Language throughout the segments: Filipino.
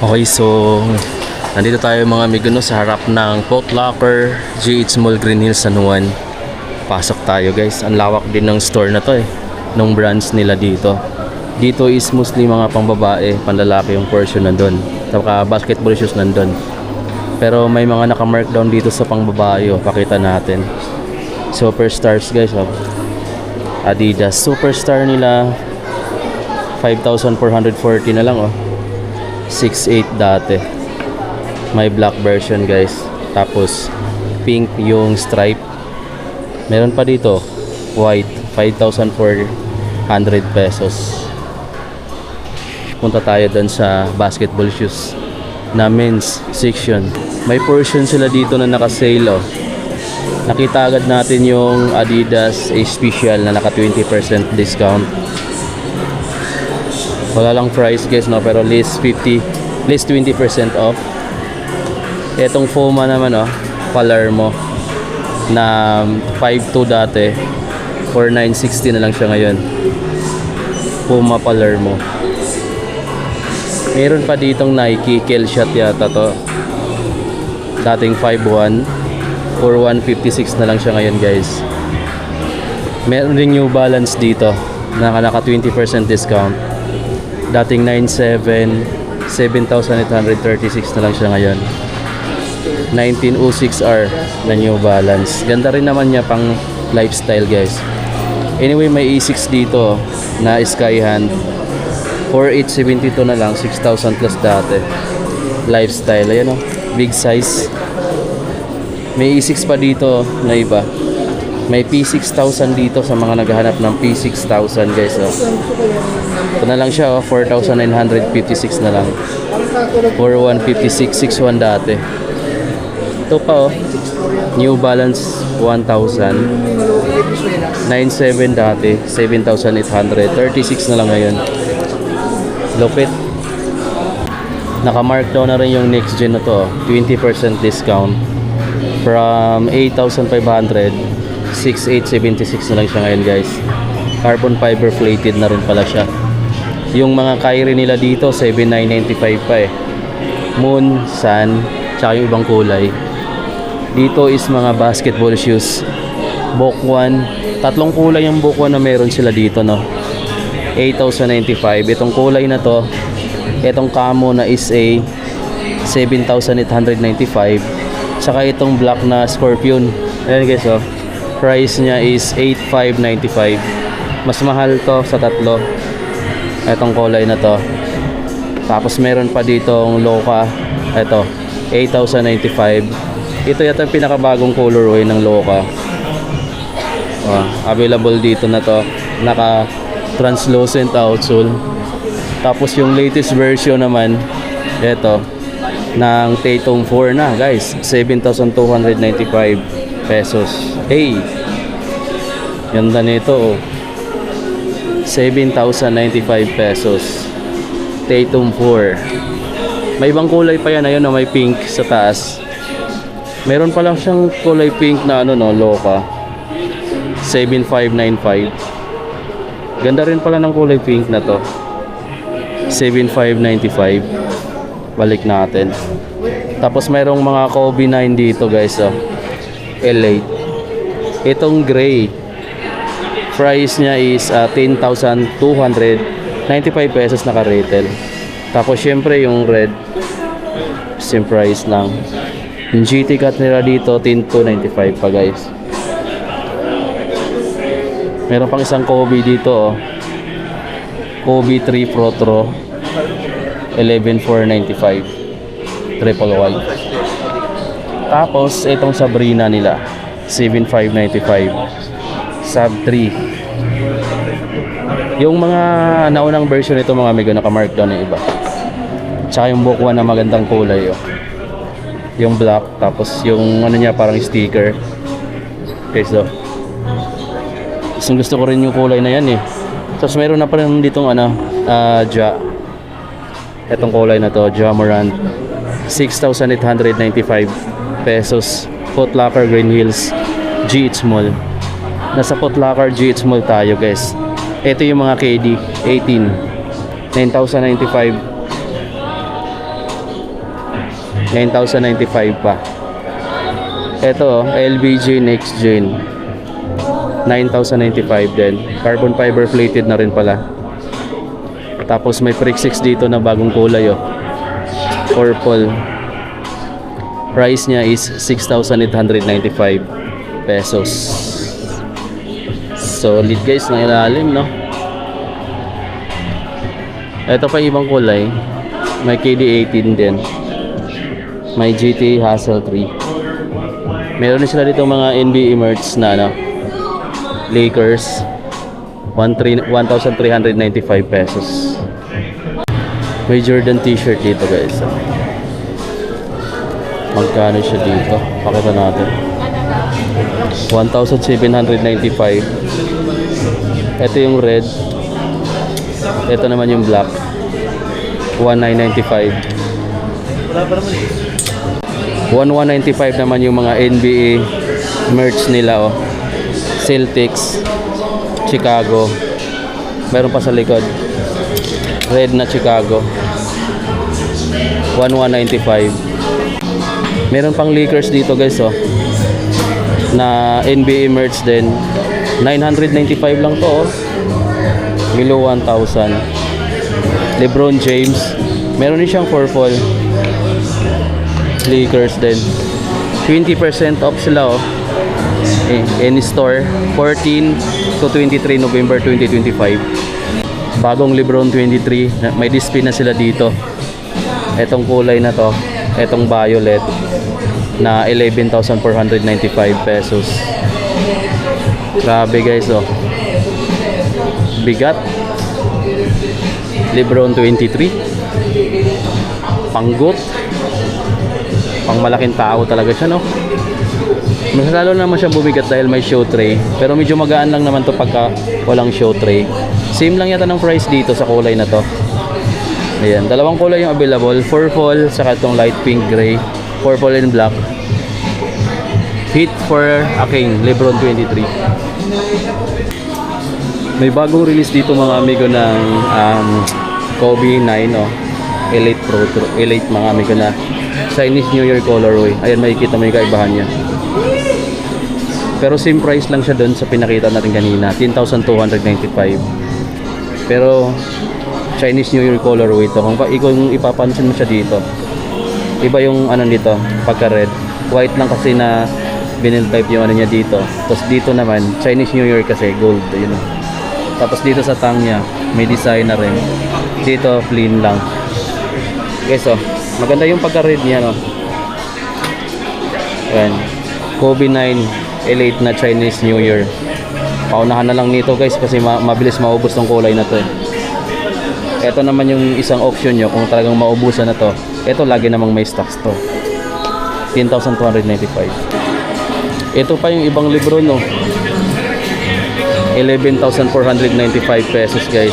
Okay, so nandito tayo mga amigo no, sa harap ng Foot Locker GH Mall Green Hills San Juan. Pasok tayo guys. Ang lawak din ng store na to nung brands nila dito. Dito is mostly mga pangbabae, panlalaki yung portion nandun. Saka basketball shoes nandun. Pero may mga naka-markdown dito sa pangbabae. Pakita natin. Superstars guys. Adidas. Superstar nila 5,440 na lang 6.8 dati. May black version guys. Tapos pink yung stripe. Meron pa dito white 5,400 pesos. Punta tayo dun sa basketball shoes na men's section. May portion sila dito na naka-sale Nakita agad natin yung Adidas special na naka 20% discount. Wala lang price guys pero list 20% off. Etong Puma naman Palermo na 5.2 dati, 4,960 na lang siya ngayon. Puma Palermo. Meron pa ditong Nike Kill Shot yata to. Dating 5.1, 4,156 na lang siya ngayon guys. Meron din New Balance dito na naka 20% discount. Dating 9.7, 7,836 na lang siya ngayon. 1906R na New Balance. Ganda rin naman niya pang lifestyle guys. Anyway, may E6 dito na Skyhand. 4,872 na lang, 6,000 plus dati. Lifestyle, ayan big size. May E6 pa dito na iba. May P6000 dito sa mga naghahanap ng P6000 guys Ito na lang siya 4,956 na lang. 4,156, 6,1 dati. Ito pa New Balance 1,000, 9,7 dati, 7,800, 36 na lang ngayon. Lupit. Naka-markdown na rin yung next gen na to 20% discount. From 8,500, 6,876 na lang siya ngayon guys. Carbon fiber plated na rin pala siya. Yung mga Kyrie nila dito 7,995 pa Moon, Sun, tsaka yung ibang kulay. Dito is mga basketball shoes. Bokwan, tatlong kulay yung Bokwan na meron sila dito 8,095. Itong kulay na to, itong camo na is a 7,895. Saka itong black na Scorpion. Ayan guys price niya is 8,595. Mas mahal to sa tatlo. Itong kulay na to. Tapos meron pa ditong Loca. Ito 8,095. Ito yata yung pinakabagong colorway ng Loca. Available dito na to. Naka translucent outsole. Tapos yung latest version naman ito ng Tatum 4 na guys, 7,295 pesos. Hey, ganda nito 7,095 pesos. Tatum 4. May ibang kulay pa yan ayun may pink sa taas. Meron pa lang siyang kulay pink na Loca. 7,595. Ganda rin pala ng kulay pink na to. 7,595. Balik natin. Tapos mayroong mga Kobe 9 dito guys L8. Itong gray price niya is 10,295 pesos naka-retail. Tapos syempre yung red same price lang. Yung GT cut nila dito 10,295 pa guys. Meron pang isang Kobe dito Kobe 3 Pro Tro 11,495 triple white. Tapos itong Sabrina nila 7,595 sub 3. Yung mga naunang version nito mga amigo naka-markdown na iba. Tsaka yung Bokwan na magandang kulay yung black, tapos yung niya parang sticker. Okay, so gusto ko rin yung kulay na yan Tapos meron na pa rin ditong Ja. Etong kulay na to, Ja Morant. 6,895 pesos. Foot Locker Green Hills GH Mall. Nasa Foot Locker GH Mall tayo guys. Ito yung mga KD 18, 9,095. 9,095 pa. Ito, LBJ Next Gen. 9,095 din. Carbon fiber plated na rin pala. Tapos may Prix 6 dito na bagong kulay oh. Purple. Price niya is 6,895 pesos. Solid guys, na ilalim no. Ito pa ibang kulay. May KD18 din. May GT Hassel 3. Meron din sila dito mga NBA merch na ano, Lakers. 1,395 pesos. May Jordan t-shirt dito guys. Magkano siya dito? Pakita natin. 1,795. Ito yung red. Ito naman yung black. 1,995. 1,195 naman yung mga NBA merch nila oh. Celtics, Chicago. Meron pa sa likod. Red na Chicago. 1,195. Meron pang Lakers dito guys oh. Na NBA merch din. 995 lang to oh. Below 1,000. LeBron James. Meron din siyang purple. Lakers din. 20% off sila oh. In store 14 to 23 November 2025. Bagong LeBron 23. May display na sila dito. Etong kulay na to, etong violet na 11,495 pesos. Grabe guys oh. Bigat. LeBron 23. Panggut. Pang malaking tao talaga siya no. Mas lalo naman siya bumigat dahil may show tray. Pero medyo magaan lang naman to pagka walang show tray. Same lang yata ng price dito sa kulay na to. Ayan, dalawang kulay yung available. Purple, saka itong light pink gray. Purple and black. Hit for a king, LeBron 23. May bagong release dito mga amigo ng Kobe 9 oh. Elite Pro, Elite mga amigo na Chinese New Year colorway. Ayan, makikita mo yung kaibahan niya. Pero same price lang siya doon sa pinakita natin kanina, 10,295. Pero Chinese New Year colorway ito. Kung ipapansin mo siya dito, iba yung ano dito, pagka red. White lang kasi na vinyl type yung ano niya dito. Tapos dito naman, Chinese New Year kasi gold, yun. Tapos dito sa tang niya, may design na rin. Dito plain lang. Guys oh, maganda yung pagka red niya no. Ayan, Kobe 9 Elite na Chinese New Year. Paunahan na lang nito guys kasi mabilis maubos tong kulay na to eh. Ito naman yung isang option nyo kung talagang maubusan na to. Ito lagi namang may stocks to. 10,295. Ito pa yung ibang LeBron no. 11,495 pesos guys.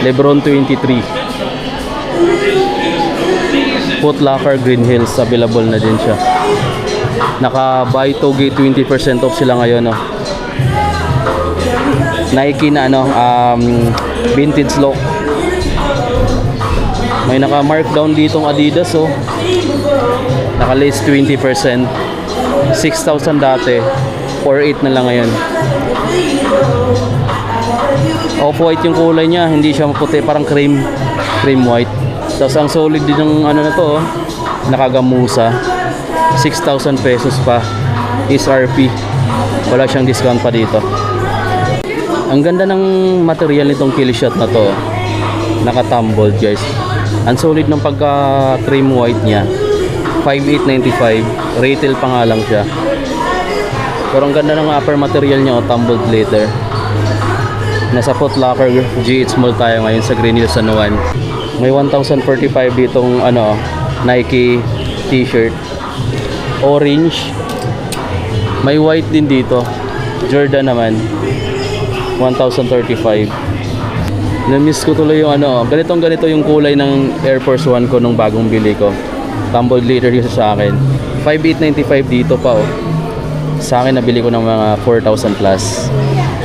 LeBron 23. Foot Locker Green Hills, available na din siya. Naka buy to get 20% off sila ngayon no. Nike na ano, vintage look. May naka markdown ditong Adidas oh. Naka list 20%. 6,000 dati, 4,800 na lang ngayon. Off-white yung kulay niya, hindi siya maputi, parang cream white. Tapos ang solid din ng ano na to oh. Nakagamusa. 6,000 pesos pa is RP. Wala siyang discount pa dito. Ang ganda ng material nitong Killshot na to. Naka-tumbled guys. Ang solid ng pagka cream white niya. 5,895. Retail pa nga lang siya. Pero ang ganda ng upper material niya, tumbled leather. Nasa Foot Locker GH Mall tayo ngayon sa Green Hills San Juan. May 1,045 ditong ano, Nike t-shirt. Orange. May white din dito. Jordan naman. 1,035. Na-miss ko tuloy yung ano, ganito yung kulay ng Air Force One ko nung bagong bili ko. Tumbled leather yung sa akin. 5,895 dito pa oh. Sa akin nabili ko ng mga 4,000 plus.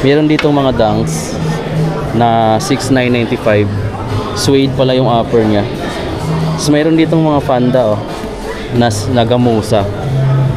Meron ditong mga Dunks na 6,995. Suede pala yung upper niya. So mayroon ditong mga Panda oh. na gamusa.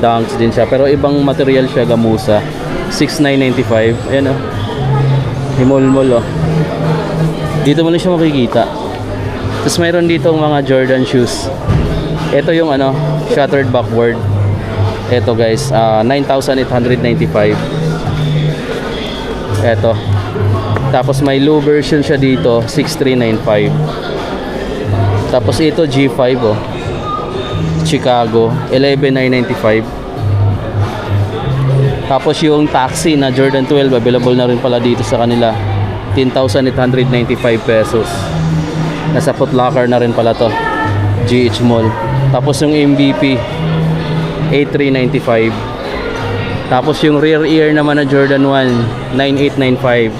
Dunks din siya. Pero ibang material siya, gamusa. 6,995. Ayan o. Himol-mol o. Dito mo lang siya makikita. Tapos mayroon dito mga Jordan shoes. Ito yung ano, shattered backward. Ito guys, 9,895. Ito. Tapos may low version siya dito, 6,395. Tapos ito G5 oh. Chicago, 11,995. Tapos yung taxi na Jordan 12 available na rin pala dito sa kanila. 10,895 pesos. Nasa Foot Locker na rin pala to. GH Mall. Tapos yung MVP 8,395. Tapos yung rear ear naman na Jordan 1 9,895.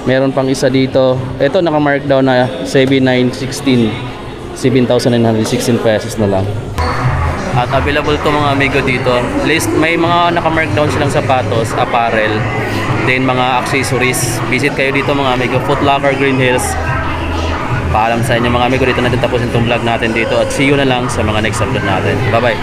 Meron pang isa dito. Ito naka-markdown na 7,916. 7,916 pesos na lang. At available to mga amigo dito. List may mga naka-markdown silang sapatos, apparel, then mga accessories. Visit kayo dito mga amigo. Foot Locker Green Hills. Paalam sa inyo mga amigo, dito natin tapusin itong vlog natin dito at see you na lang sa mga next upload natin. Bye bye.